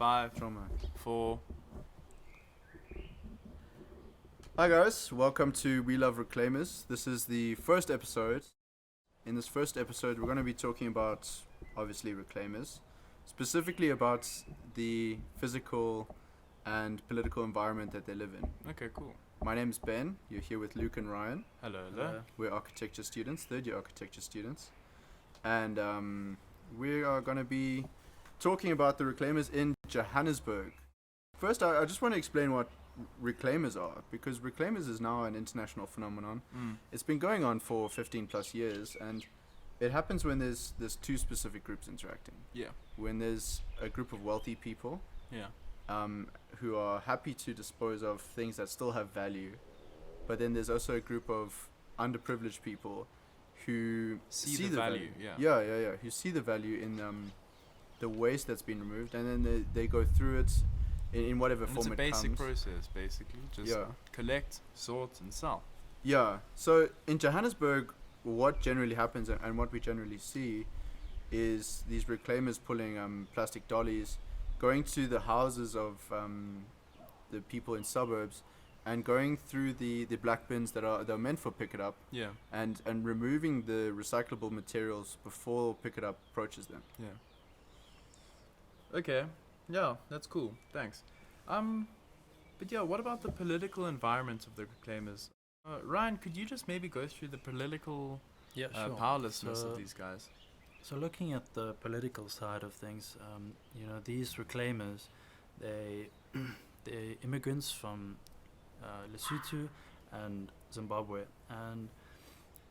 5, Trauma. 4. Hi guys, welcome to WeLoveReclaimers. This is the first episode. In this first episode, we're going to be talking about, obviously, reclaimers. Specifically about the physical and political environment that they live in. Okay, cool. My name is Ben. You're here with Luke and Ryan. Hello. We're architecture students, third-year architecture students. And we are going to be talking about the reclaimers in Johannesburg. First, I just want to explain what reclaimers are, because reclaimers is now an international phenomenon. It's been going on for 15 plus years, and it happens when there's two specific groups interacting. Yeah. When there's a group of wealthy people who are happy to dispose of things that still have value, but then there's also a group of underprivileged people who see the value. Who see the value in the waste that's been removed, and then they go through it in whatever form it comes. It's a basic process, basically. Just collect, sort, and sell. Yeah. So in Johannesburg, what generally happens and what we generally see is these reclaimers pulling plastic dollies, going to the houses of the people in suburbs, and going through the black bins that are meant for pick it up. Yeah. And removing the recyclable materials before pick it up approaches them. Yeah. Okay. Yeah, that's cool. Thanks. But yeah, what about the political environment of the reclaimers? Ryan, could you just maybe go through the political powerlessness of these guys? So looking at the political side of things, these reclaimers, they're immigrants from Lesotho and Zimbabwe, and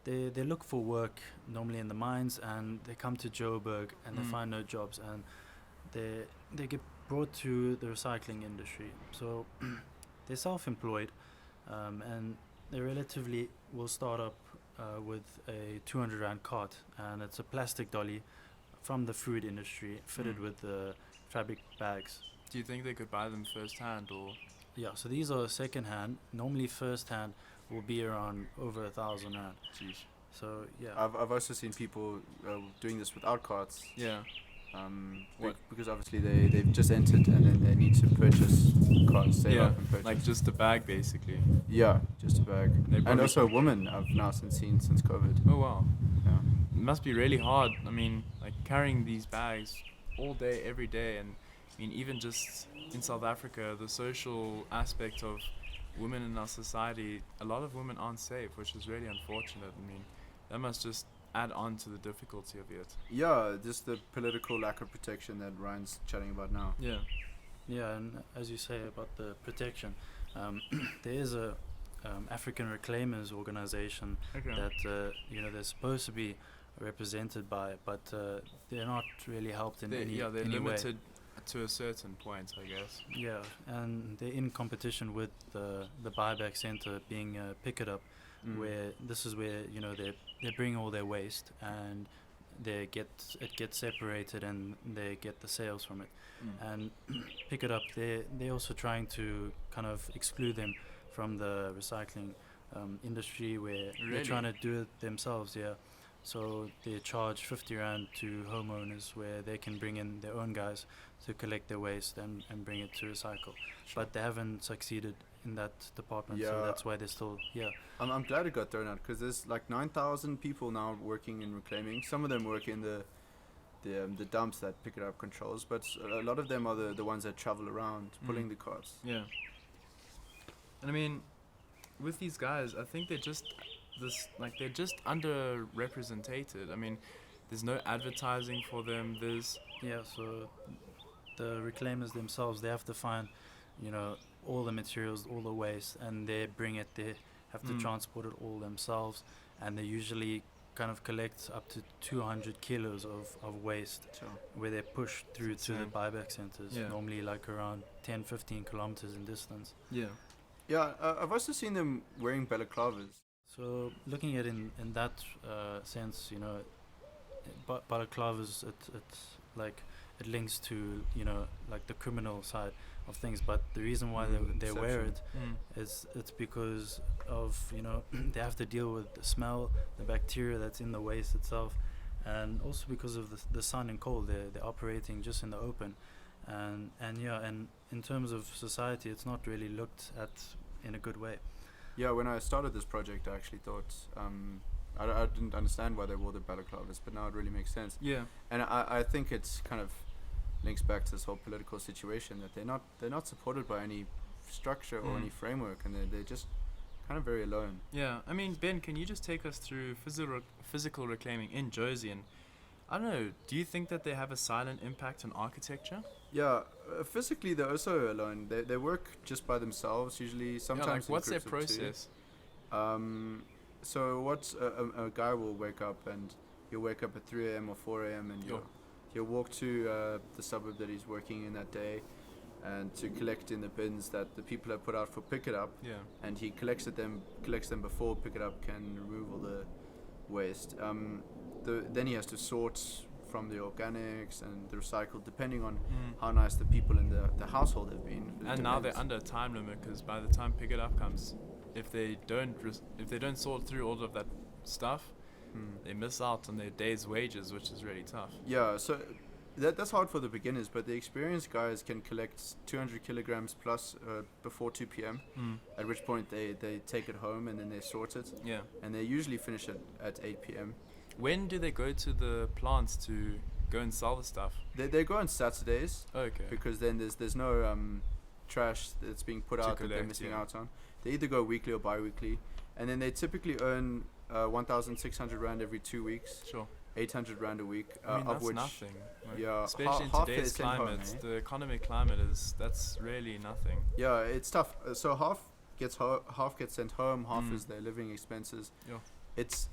they look for work normally in the mines, and they come to Joburg and they find no jobs, and they get brought to the recycling industry. So they're self-employed, and they relatively will start up with a 200 rand cart, and it's a plastic dolly from the food industry fitted with the fabric bags. Do you think they could buy them first hand, or? Yeah, so these are second hand. Normally first hand will be around over 1,000 rand. Jeez. So yeah. I've also seen people doing this without carts. Yeah. Because obviously they've just entered and then they need to purchase carts. Save up and purchase. Like just a bag, basically. Yeah, just a bag. And also a woman I've now seen since COVID. Oh wow. Yeah. It must be really hard. I mean, like carrying these bags all day, every day, and I mean, even just in South Africa, the social aspect of women in our society, a lot of women aren't safe, which is really unfortunate. I mean, that must just add on to the difficulty of it. Yeah, just the political lack of protection that Ryan's chatting about now. Yeah. Yeah, and as you say about the protection, there is a African Reclaimers organization that they're supposed to be represented by, but they're not really helped in any way. They're limited to a certain point, I guess. Yeah, and they're in competition with the buyback center being Pick It Up, where this is where they bring all their waste and it gets separated and they get the sales from it. And Pick It Up, they're also trying to kind of exclude them from the recycling industry, where they're trying to do it themselves. Yeah. So they charge 50 rand to homeowners, where they can bring in their own guys to collect their waste and bring it to recycle. But they haven't succeeded in that department, so that's why they're still here. I'm glad it got thrown out, because there's like 9,000 people now working in reclaiming. Some of them work in the dumps that Pick It Up controls, but a lot of them are the ones that travel around pulling the carts. Yeah. And I mean, with these guys, I think they're just underrepresented. I mean, there's no advertising for them. So the reclaimers themselves, they have to find, all the materials, all the waste, and they bring it. They have to transport it all themselves, and they usually kind of collect up to 200 kilos of waste, where they push through to the buyback centers, normally like around 10-15 kilometers in distance. Yeah, I've also seen them wearing balaclavas. So looking at in that sense, balaclavas, it's like it links to like the criminal side of things, but the reason why they wear it is it's because of they have to deal with the smell, the bacteria that's in the waste itself, and also because of the sun and cold. They're operating just in the open, And yeah, and in terms of society, it's not really looked at in a good way. Yeah, when I started this project, I actually thought I didn't understand why they wore the balaclavas, but now it really makes sense. Yeah. And I think it's kind of links back to this whole political situation that they're not supported by any structure or any framework, and they're just kind of very alone. Yeah. I mean, Ben, can you just take us through physical reclaiming in Jersey? And I don't know, do you think that they have a silent impact on architecture? Yeah, physically they're also alone. They work just by themselves usually. Sometimes Yeah, like, in what's their groups of two. process? So what's a guy will wake up, and he'll wake up at 3 a.m. or 4 a.m. and he'll walk to the suburb that he's working in that day, and to collect in the bins that the people have put out for pick it up. Yeah. And he collects them before pick it up can remove all the waste. Then he has to sort from the organics and the recycled, depending on how nice the people in the household have been. And now they're under a time limit, because by the time pick it up comes, if they don't sort through all of that stuff, they miss out on their day's wages, which is really tough. Yeah, so that's hard for the beginners, but the experienced guys can collect 200 kilograms plus before 2 p.m. At which point they take it home and then they sort it. Yeah. And they usually finish it at 8 p.m. When do they go to the plants to go and sell the stuff? They go on Saturdays. Okay. Because then there's no trash that's being put To out that they're collect, missing yeah. out on. They either go weekly or bi-weekly, and then they typically earn 1,600 rand every 2 weeks, Sure. 800 rand a week, I mean, of that's which nothing. Like, yeah, especially in half today's is sent home, climate, eh? the economic climate that's really nothing. Yeah, it's tough. So half gets sent home, half is their living expenses. Yeah. It's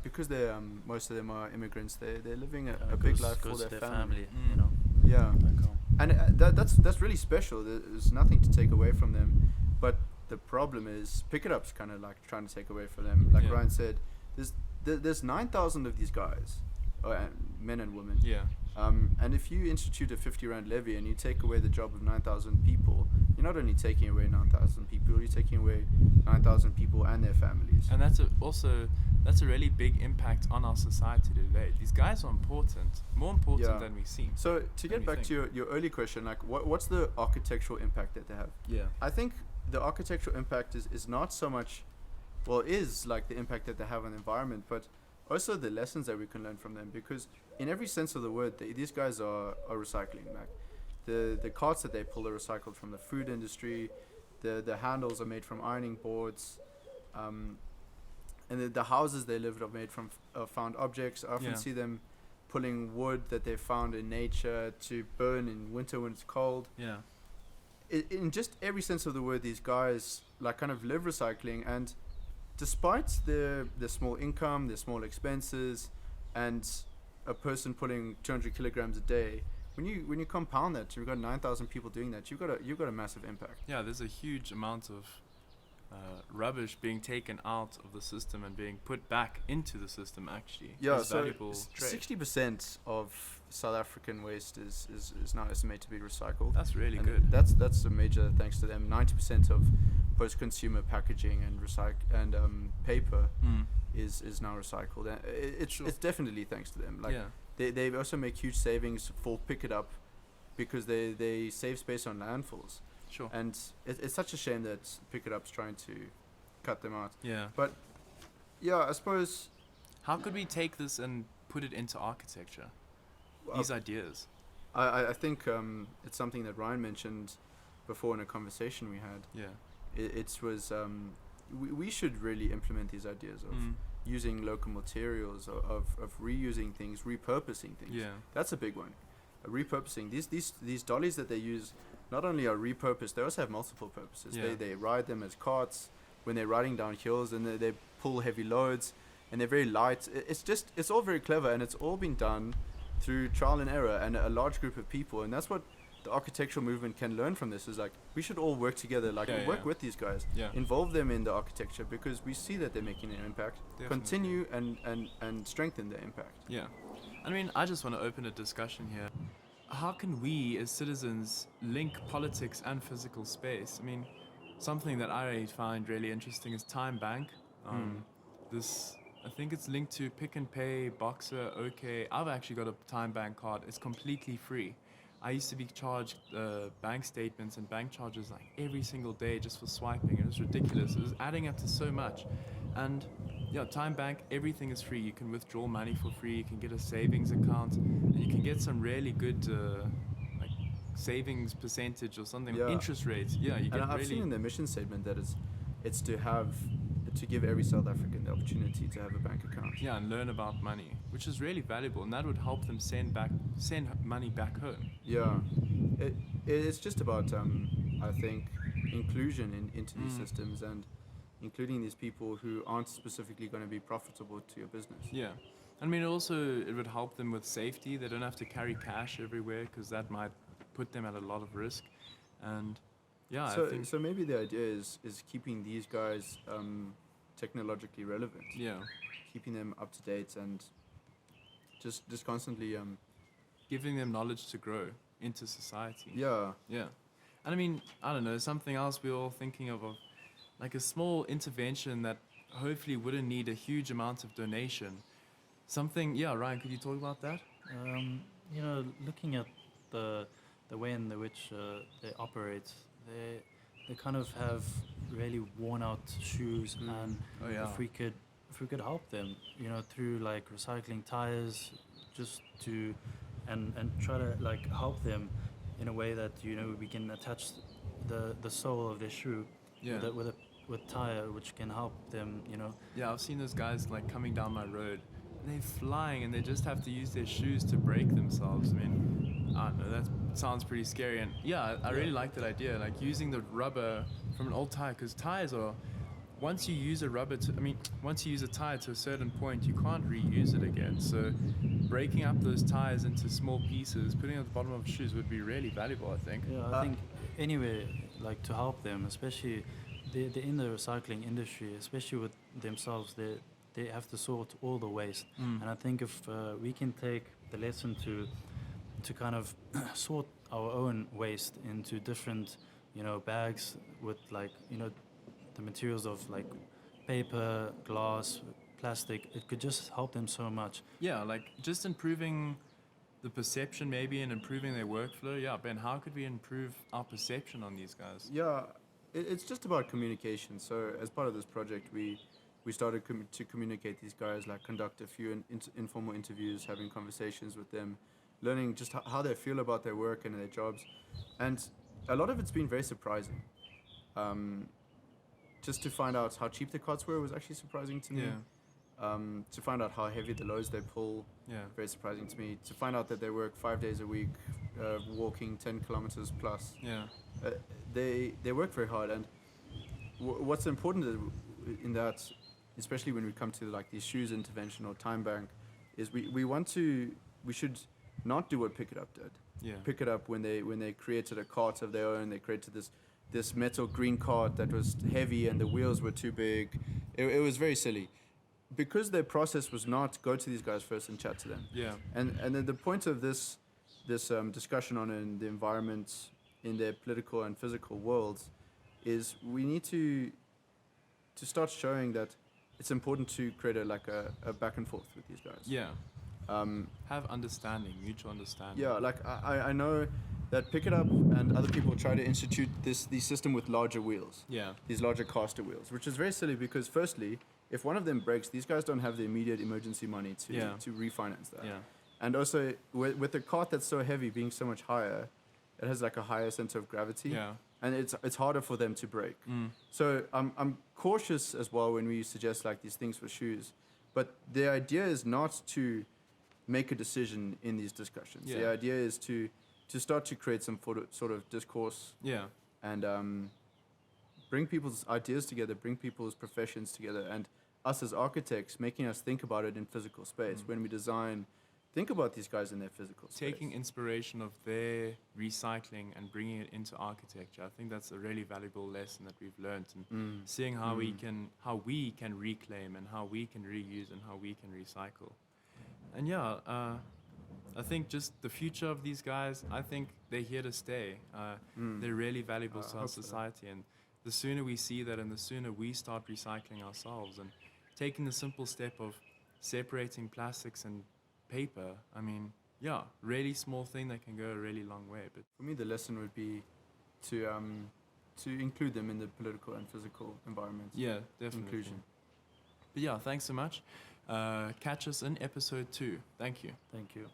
because they're most of them are immigrants. They're living a Goes- big life for goes to their their family. you know. Yeah. Back home. And that's really special. There's nothing to take away from them, but the problem is pick it up's kind of like trying to take away from them. Like Yeah. Ryan said, there's 9,000 of these guys, men and women. Yeah. And if you institute a 50 rand levy and you take away the job of 9,000 people, you're not only taking away 9,000 people, you're taking away 9,000 people and their families. And that's a really big impact on our society today. These guys are important, more important Yeah. than we seem. So to What get do you back to your early question, like what's the architectural impact that they have? Yeah. I think the architectural impact is not so much, well, is like the impact that they have on the environment, but also the lessons that we can learn from them, because in every sense of the word, these guys are recycling. Like the carts that they pull are recycled from the food industry, the handles are made from ironing boards, and the houses they live in are made from found objects. I often Yeah. see them pulling wood that they found in nature to burn in winter when it's cold. Yeah. In just every sense of the word, these guys like kind of live recycling, and despite their small income, their small expenses, and a person pulling 200 kilograms a day, when you compound that, you've got 9,000 people doing that. You've got a massive impact. Yeah, there's a huge amount of rubbish being taken out of the system and being put back into the system, actually. Yeah, as so valuable trade. 60% of South African waste is now estimated to be recycled. That's really And good. That's a major thanks to them. 90% of post-consumer packaging and paper is now recycled. And it's definitely thanks to them. Like yeah. they also make huge savings for pick it up, because they save space on landfills. Sure. And it's such a shame that pick it up's trying to cut them out. Yeah. But yeah, I suppose How could we take this and put it into architecture? These ideas. I think it's something that Ryan mentioned before in a conversation we had. Yeah. It was we should really implement these ideas of using local materials, of reusing things, repurposing things. Yeah. That's a big one. Repurposing these dollies that they use not only are repurposed, they also have multiple purposes. Yeah. They ride them as carts when they're riding down hills, and they pull heavy loads, and they're very light. It's all very clever, and it's all been done through trial and error and a large group of people. And that's what the architectural movement can learn from this, is like we should all work together, like work with these guys, involve them in the architecture, because we see that they're making an impact. Definitely. Continue and strengthen their impact. Yeah. I mean, I just want to open a discussion here. How can we as citizens link politics and physical space? I mean, something that I find really interesting is Time Bank. I think it's linked to Pick and Pay, Boxer, OK. I've actually got a Time Bank card. It's completely free. I used to be charged bank statements and bank charges like every single day just for swiping. It was ridiculous. It was adding up to so much. And yeah, Time Bank, everything is free. You can withdraw money for free. You can get a savings account, and you can get some really good like savings percentage or something. Yeah. Interest rates. Yeah, you And get I've really. seen in the mission statement that it's to give every South African the opportunity to have a bank account. Yeah, and learn about money, which is really valuable, and that would help them send money back home. Yeah, it's just about I think inclusion into these systems and including these people who aren't specifically going to be profitable to your business. Yeah, I mean, also it would help them with safety. They don't have to carry cash everywhere because that might put them at a lot of risk. And yeah, I think So maybe the idea is keeping these guys technologically relevant, yeah, keeping them up to date, and just constantly giving them knowledge to grow into society. yeah. Yeah. And I mean, I don't know, something else we're all thinking of like a small intervention that hopefully wouldn't need a huge amount of donation. Something, yeah, Ryan, could you talk about that? You know, looking at the way in which they operate, they kind of have really worn out shoes, and Oh, yeah. if we could help them, you know, through like recycling tires, just to and try to like help them in a way that, you know, we can attach the sole of their shoe Yeah. with tire, which can help them, you know. Yeah, I've seen those guys like coming down my road. They're flying and they just have to use their shoes to brake themselves. I mean, I don't know, that sounds pretty scary. And yeah, I really like that idea, like using the rubber from an old tire, because tires are, once you use a tire to a certain point, you can't reuse it again. So breaking up those tires into small pieces, putting it at the bottom of shoes would be really valuable, I think. Yeah, I think anyway, like to help them, especially they're in the recycling industry, especially with themselves, they have to sort all the waste. And I think if we can take the lesson to kind of sort our own waste into different, you know, bags with like, you know, the materials of like paper, glass, plastic, it could just help them so much. Yeah, like just improving the perception maybe and improving their workflow. Yeah, Ben, how could we improve our perception on these guys? Yeah, it's just about communication. So as part of this project, we started to communicate these guys, like conduct a few informal interviews, having conversations with them, learning just how they feel about their work and their jobs. And a lot of it's been very surprising. Just to find out how cheap the cots were was actually surprising to me. Yeah. To find out how heavy the loads they pull, Yeah. very surprising to me. To find out that they work 5 days a week, walking 10 kilometers plus. Yeah. They work very hard, and what's important in that, especially when we come to like these shoes intervention or time bank, is we should not do what Pick It Up did. Yeah. Pick It Up when they created a cart of their own, they created this metal green cart that was heavy and the wheels were too big. It was very silly, because their process was not go to these guys first and chat to them. Yeah. And then the point of this discussion on in the environment in their political and physical worlds is we need to start showing that it's important to create a back and forth with these guys. Yeah. Have understanding, mutual understanding. Yeah, like I know that Pick It Up and other people try to institute this system with larger wheels. Yeah. These larger caster wheels, which is very silly because firstly, if one of them breaks, these guys don't have the immediate emergency money to refinance that. Yeah. And also, with a cart that's so heavy being so much higher, it has like a higher center of gravity. Yeah. And it's harder for them to break. So I'm cautious as well when we suggest like these things for shoes. But the idea is not to make a decision in these discussions. Yeah. The idea is to start to create some sort of discourse Yeah. and bring people's ideas together, bring people's professions together, and us as architects making us think about it in physical space. When we design, think about these guys in their physical space. Taking inspiration of their recycling and bringing it into architecture. I think that's a really valuable lesson that we've learned, and seeing how we can reclaim and how we can reuse and how we can recycle. And yeah, I think just the future of these guys, I think they're here to stay. They're really valuable to our hope so. society, and the sooner we see that and the sooner we start recycling ourselves and taking the simple step of separating plastics and paper, I mean, yeah, really small thing that can go a really long way. But For me, the lesson would be to include them in the political and physical environment. yeah, definitely. Inclusion. But yeah, thanks so much. Catch us in episode 2. Thank you. Thank you.